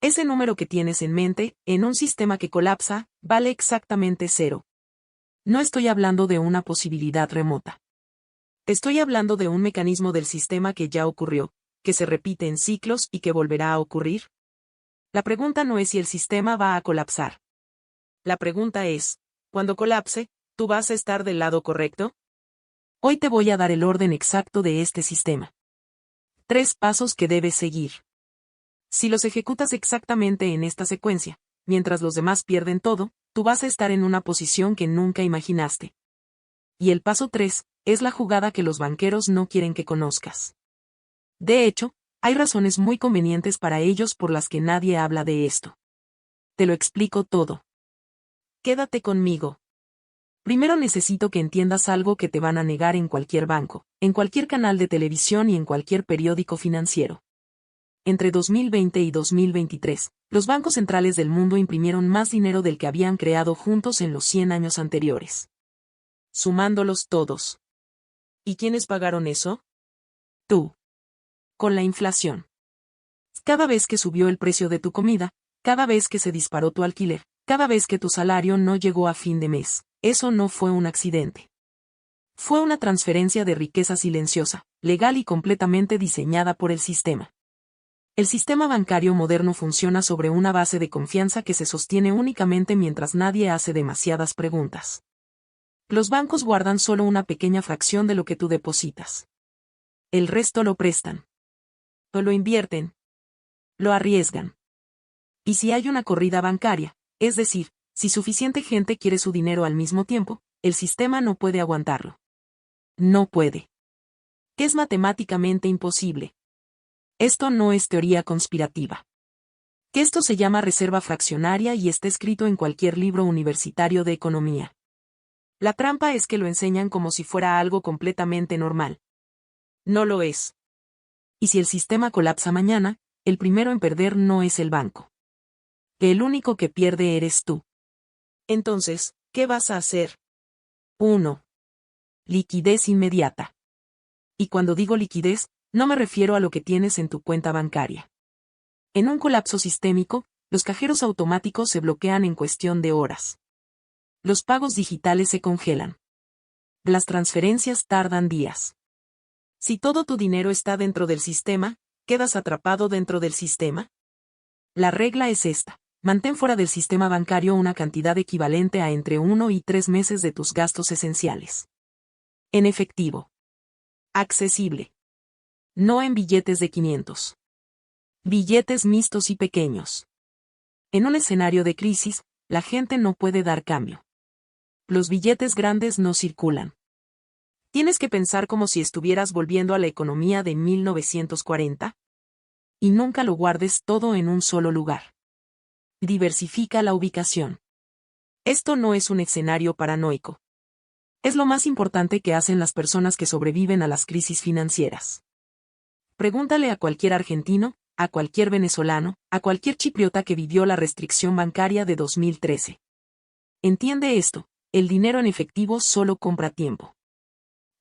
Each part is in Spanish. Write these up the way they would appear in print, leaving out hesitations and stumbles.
Ese número que tienes en mente, en un sistema que colapsa, vale exactamente 0. No estoy hablando de una posibilidad remota. Estoy hablando de un mecanismo del sistema que ya ocurrió, que se repite en ciclos y que volverá a ocurrir. La pregunta no es si el sistema va a colapsar. La pregunta es, cuando colapse, ¿tú vas a estar del lado correcto? Hoy te voy a dar el orden exacto de este sistema. 3 pasos que debes seguir. Si los ejecutas exactamente en esta secuencia, mientras los demás pierden todo, tú vas a estar en una posición que nunca imaginaste. Y el paso 3, es la jugada que los banqueros no quieren que conozcas. De hecho, hay razones muy convenientes para ellos por las que nadie habla de esto. Te lo explico todo. Quédate conmigo. Primero necesito que entiendas algo que te van a negar en cualquier banco, en cualquier canal de televisión y en cualquier periódico financiero. Entre 2020 y 2023, los bancos centrales del mundo imprimieron más dinero del que habían creado juntos en los 100 años anteriores. Sumándolos todos. ¿Y quiénes pagaron eso? Tú. Con la inflación. Cada vez que subió el precio de tu comida, cada vez que se disparó tu alquiler, cada vez que tu salario no llegó a fin de mes, eso no fue un accidente. Fue una transferencia de riqueza silenciosa, legal y completamente diseñada por el sistema. El sistema bancario moderno funciona sobre una base de confianza que se sostiene únicamente mientras nadie hace demasiadas preguntas. Los bancos guardan solo una pequeña fracción de lo que tú depositas. El resto lo prestan. O lo invierten. Lo arriesgan. Y si hay una corrida bancaria, es decir, si suficiente gente quiere su dinero al mismo tiempo, el sistema no puede aguantarlo. No puede. Es matemáticamente imposible. Esto no es teoría conspirativa. Que esto se llama reserva fraccionaria y está escrito en cualquier libro universitario de economía. La trampa es que lo enseñan como si fuera algo completamente normal. No lo es. Y si el sistema colapsa mañana, el primero en perder no es el banco. Que el único que pierde eres tú. Entonces, ¿qué vas a hacer? 1. Liquidez inmediata. Y cuando digo liquidez, no me refiero a lo que tienes en tu cuenta bancaria. En un colapso sistémico, los cajeros automáticos se bloquean en cuestión de horas. Los pagos digitales se congelan. Las transferencias tardan días. Si todo tu dinero está dentro del sistema, ¿quedas atrapado dentro del sistema? La regla es esta: mantén fuera del sistema bancario una cantidad equivalente a entre 1 y 3 meses de tus gastos esenciales. En efectivo. Accesible. No en billetes de 500. Billetes mixtos y pequeños. En un escenario de crisis, la gente no puede dar cambio. Los billetes grandes no circulan. Tienes que pensar como si estuvieras volviendo a la economía de 1940. Y nunca lo guardes todo en un solo lugar. Diversifica la ubicación. Esto no es un escenario paranoico. Es lo más importante que hacen las personas que sobreviven a las crisis financieras. Pregúntale a cualquier argentino, a cualquier venezolano, a cualquier chipriota que vivió la restricción bancaria de 2013. Entiende esto: el dinero en efectivo solo compra tiempo.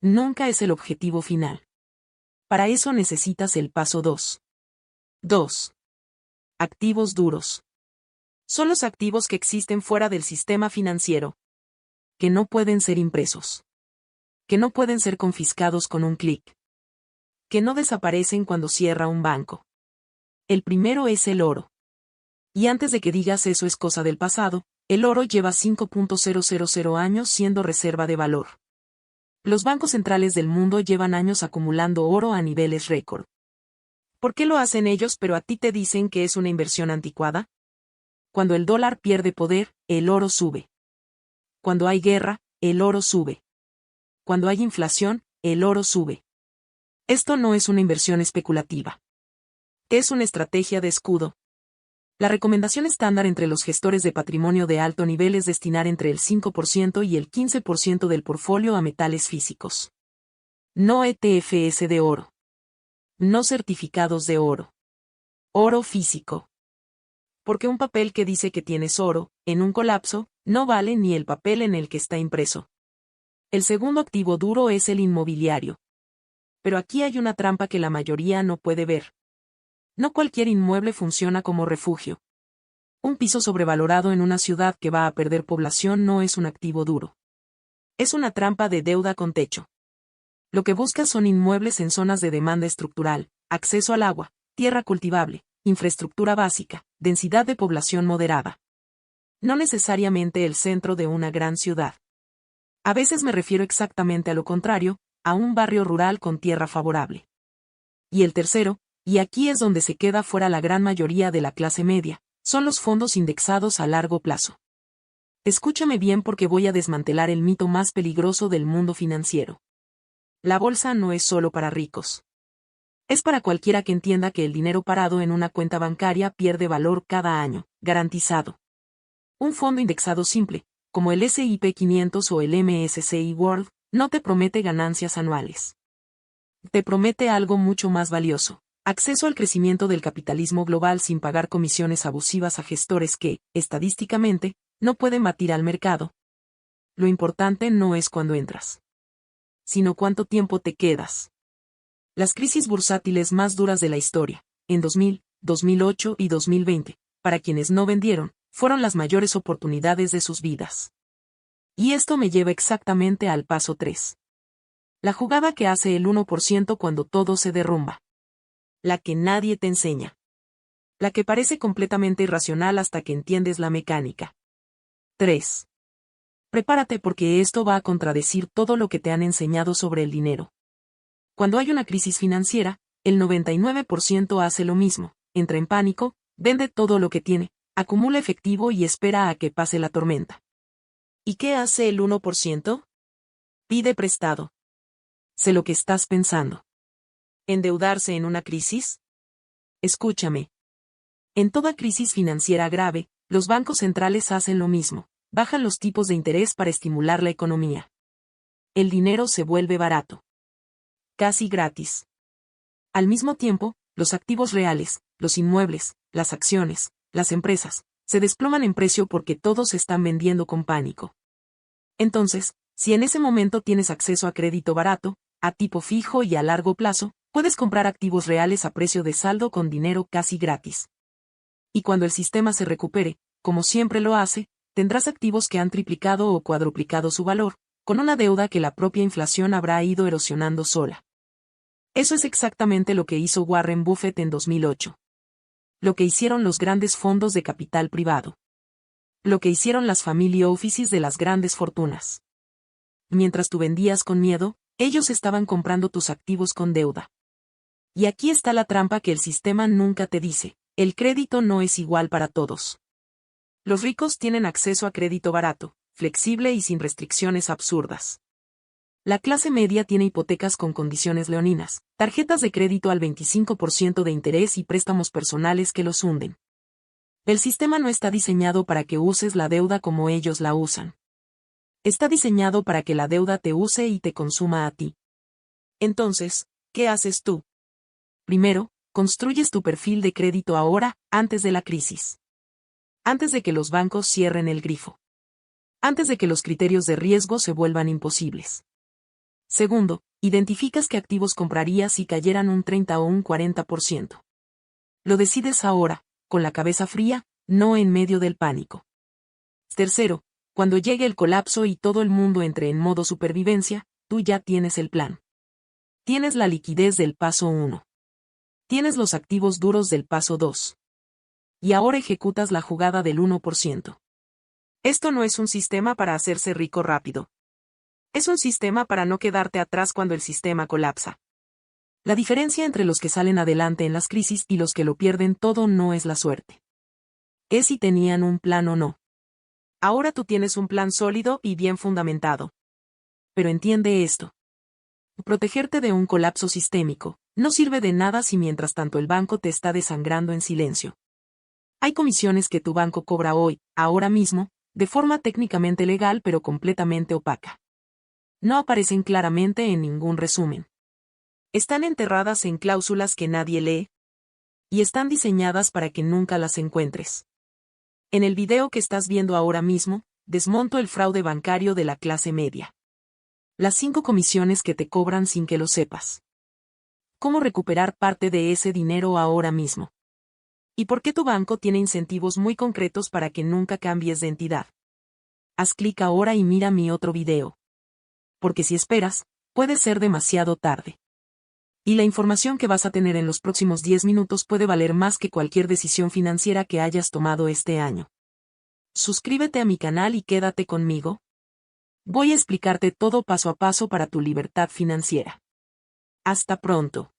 Nunca es el objetivo final. Para eso necesitas el paso 2. 2. Activos duros. Son los activos que existen fuera del sistema financiero. Que no pueden ser impresos. Que no pueden ser confiscados con un clic. Que no desaparecen cuando cierra un banco. El primero es el oro. Y antes de que digas eso es cosa del pasado, el oro lleva 5.000 años siendo reserva de valor. Los bancos centrales del mundo llevan años acumulando oro a niveles récord. ¿Por qué lo hacen ellos pero a ti te dicen que es una inversión anticuada? Cuando el dólar pierde poder, el oro sube. Cuando hay guerra, el oro sube. Cuando hay inflación, el oro sube. Esto no es una inversión especulativa. Es una estrategia de escudo. La recomendación estándar entre los gestores de patrimonio de alto nivel es destinar entre el 5% y el 15% del portfolio a metales físicos. No ETFs de oro. No certificados de oro. Oro físico. Porque un papel que dice que tienes oro, en un colapso, no vale ni el papel en el que está impreso. El segundo activo duro es el inmobiliario. Pero aquí hay una trampa que la mayoría no puede ver. No cualquier inmueble funciona como refugio. Un piso sobrevalorado en una ciudad que va a perder población no es un activo duro. Es una trampa de deuda con techo. Lo que buscas son inmuebles en zonas de demanda estructural, acceso al agua, tierra cultivable, infraestructura básica, densidad de población moderada. No necesariamente el centro de una gran ciudad. A veces me refiero exactamente a lo contrario, a un barrio rural con tierra favorable. Y el tercero, y aquí es donde se queda fuera la gran mayoría de la clase media, son los fondos indexados a largo plazo. Escúchame bien porque voy a desmantelar el mito más peligroso del mundo financiero. La bolsa no es solo para ricos. Es para cualquiera que entienda que el dinero parado en una cuenta bancaria pierde valor cada año, garantizado. Un fondo indexado simple, como el S&P 500 o el MSCI World, no te promete ganancias anuales. Te promete algo mucho más valioso: acceso al crecimiento del capitalismo global sin pagar comisiones abusivas a gestores que, estadísticamente, no pueden batir al mercado. Lo importante no es cuándo entras, sino cuánto tiempo te quedas. Las crisis bursátiles más duras de la historia, en 2000, 2008 y 2020, para quienes no vendieron, fueron las mayores oportunidades de sus vidas. Y esto me lleva exactamente al paso 3. La jugada que hace el 1% cuando todo se derrumba. La que nadie te enseña. La que parece completamente irracional hasta que entiendes la mecánica. 3. Prepárate porque esto va a contradecir todo lo que te han enseñado sobre el dinero. Cuando hay una crisis financiera, el 99% hace lo mismo: entra en pánico, vende todo lo que tiene, acumula efectivo y espera a que pase la tormenta. ¿Y qué hace el 1%? Pide prestado. Sé lo que estás pensando. ¿Endeudarse en una crisis? Escúchame. En toda crisis financiera grave, los bancos centrales hacen lo mismo: bajan los tipos de interés para estimular la economía. El dinero se vuelve barato. Casi gratis. Al mismo tiempo, los activos reales, los inmuebles, las acciones, las empresas, se desploman en precio porque todos se están vendiendo con pánico. Entonces, si en ese momento tienes acceso a crédito barato, a tipo fijo y a largo plazo, puedes comprar activos reales a precio de saldo con dinero casi gratis. Y cuando el sistema se recupere, como siempre lo hace, tendrás activos que han triplicado o cuadruplicado su valor, con una deuda que la propia inflación habrá ido erosionando sola. Eso es exactamente lo que hizo Warren Buffett en 2008. Lo que hicieron los grandes fondos de capital privado. Lo que hicieron las family offices de las grandes fortunas. Mientras tú vendías con miedo, ellos estaban comprando tus activos con deuda. Y aquí está la trampa que el sistema nunca te dice: el crédito no es igual para todos. Los ricos tienen acceso a crédito barato, flexible y sin restricciones absurdas. La clase media tiene hipotecas con condiciones leoninas, tarjetas de crédito al 25% de interés y préstamos personales que los hunden. El sistema no está diseñado para que uses la deuda como ellos la usan. Está diseñado para que la deuda te use y te consuma a ti. Entonces, ¿qué haces tú? Primero, construyes tu perfil de crédito ahora, antes de la crisis. Antes de que los bancos cierren el grifo. Antes de que los criterios de riesgo se vuelvan imposibles. Segundo, identificas qué activos comprarías si cayeran un 30 o un 40%. Lo decides ahora, con la cabeza fría, no en medio del pánico. Tercero, cuando llegue el colapso y todo el mundo entre en modo supervivencia, tú ya tienes el plan. Tienes la liquidez del paso 1. Tienes los activos duros del paso 2. Y ahora ejecutas la jugada del 1%. Esto no es un sistema para hacerse rico rápido. Es un sistema para no quedarte atrás cuando el sistema colapsa. La diferencia entre los que salen adelante en las crisis y los que lo pierden todo no es la suerte. Es si tenían un plan o no. Ahora tú tienes un plan sólido y bien fundamentado. Pero entiende esto. Protegerte de un colapso sistémico no sirve de nada si mientras tanto el banco te está desangrando en silencio. Hay comisiones que tu banco cobra hoy, ahora mismo, de forma técnicamente legal pero completamente opaca. No aparecen claramente en ningún resumen. Están enterradas en cláusulas que nadie lee. Y están diseñadas para que nunca las encuentres. En el video que estás viendo ahora mismo, desmonto el fraude bancario de la clase media. Las 5 comisiones que te cobran sin que lo sepas. ¿Cómo recuperar parte de ese dinero ahora mismo? ¿Y por qué tu banco tiene incentivos muy concretos para que nunca cambies de entidad? Haz clic ahora y mira mi otro video. Porque si esperas, puede ser demasiado tarde. Y la información que vas a tener en los próximos 10 minutos puede valer más que cualquier decisión financiera que hayas tomado este año. Suscríbete a mi canal y quédate conmigo. Voy a explicarte todo paso a paso para tu libertad financiera. Hasta pronto.